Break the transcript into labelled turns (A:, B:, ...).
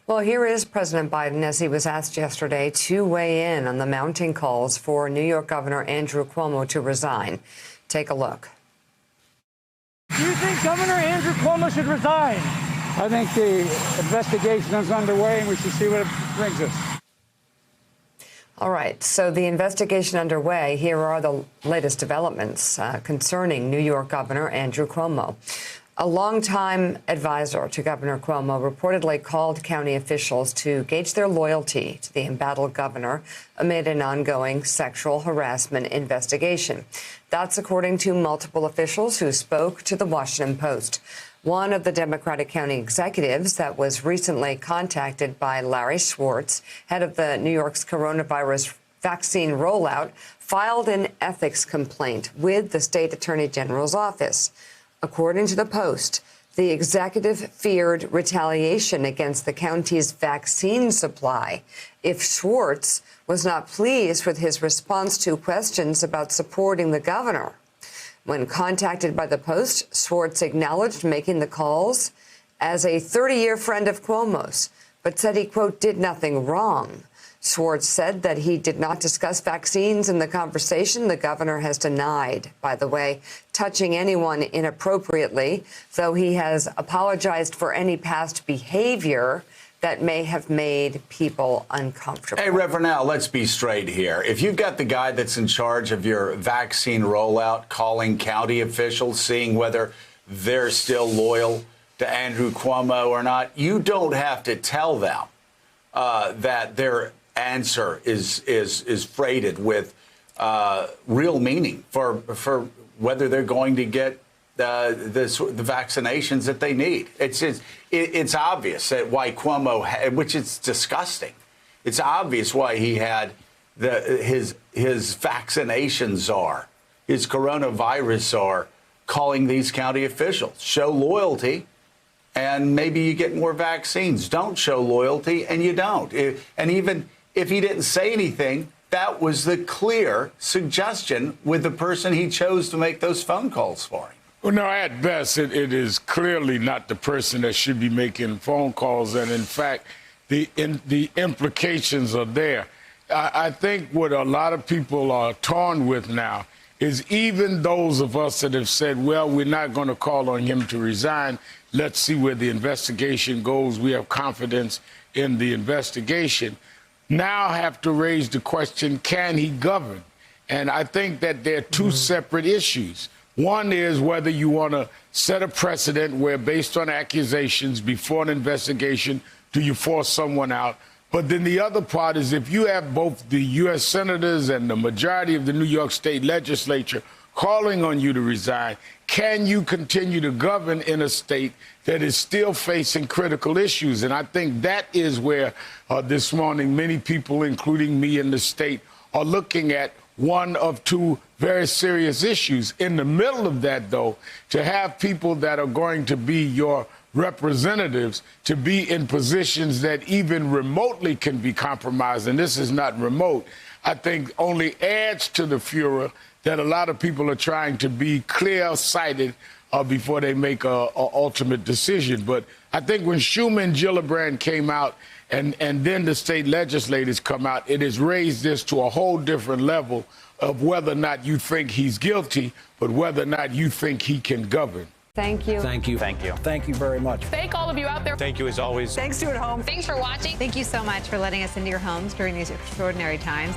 A: Well, here is President Biden as he was asked yesterday to weigh in on the mounting calls for New York Governor Andrew Cuomo to resign. Take a look.
B: Do you think Governor Andrew Cuomo should resign?
C: I think the investigation is underway and we should see what it brings us.
A: All right. So the investigation underway. Here are the latest developments concerning New York Governor Andrew Cuomo. A longtime advisor to Governor Cuomo reportedly called county officials to gauge their loyalty to the embattled governor amid an ongoing sexual harassment investigation. That's according to multiple officials who spoke to the Washington Post. One of the Democratic county executives that was recently contacted by Larry Schwartz, head of the New York's coronavirus vaccine rollout, filed an ethics complaint with the state attorney general's office. According to the Post, the executive feared retaliation against the county's vaccine supply if Schwartz was not pleased with his response to questions about supporting the governor. When contacted by the Post, Schwartz acknowledged making the calls as a 30-year friend of Cuomo's, but said he, quote, did nothing wrong. Schwartz said that he did not discuss vaccines in the conversation. The governor has denied, by the way, touching anyone inappropriately, though he has apologized for any past behavior that may have made people uncomfortable.
D: Hey, Reverend Al, let's be straight here. If you've got the guy that's in charge of your vaccine rollout calling county officials, seeing whether they're still loyal to Andrew Cuomo or not, you don't have to tell them that their answer is freighted with real meaning for whether they're going to get the vaccinations that they need. It's obvious that why Cuomo, which is disgusting. It's obvious why he had his vaccination czar, his coronavirus czar, calling these county officials. Show loyalty, and maybe you get more vaccines. Don't show loyalty, and you don't. And even if he didn't say anything, that was the clear suggestion with the person he chose to make those phone calls for him.
E: Well, no, at best, it is clearly not the person that should be making phone calls. And in fact, the implications are there. I think what a lot of people are torn with now is even those of us that have said, well, we're not going to call on him to resign. Let's see where the investigation goes. We have confidence in the investigation. Now have to raise the question, can he govern? And I think that there are two separate issues. One is whether you want to set a precedent where, based on accusations before an investigation, do you force someone out? But then the other part is if you have both the U.S. senators and the majority of the New York State legislature calling on you to resign, can you continue to govern in a state that is still facing critical issues? And I think that is where this morning many people, including me in the state, are looking at one of two very serious issues. In the middle of that, though, to have people that are going to be your representatives to be in positions that even remotely can be compromised, and this is not remote, I think only adds to the furor that a lot of people are trying to be clear-sighted before they make a ultimate decision. But I think when Schumer and Gillibrand came out and then the state legislators come out, it has raised this to a whole different level of whether or not you think he's guilty, but whether or not you think he can govern.
A: Thank you.
F: Thank you.
G: Thank you.
F: Thank you very much.
G: Thank all of you out there.
H: Thank you as always.
G: Thanks to at home.
I: Thanks for watching.
J: Thank you so much for letting us into your homes during these extraordinary times.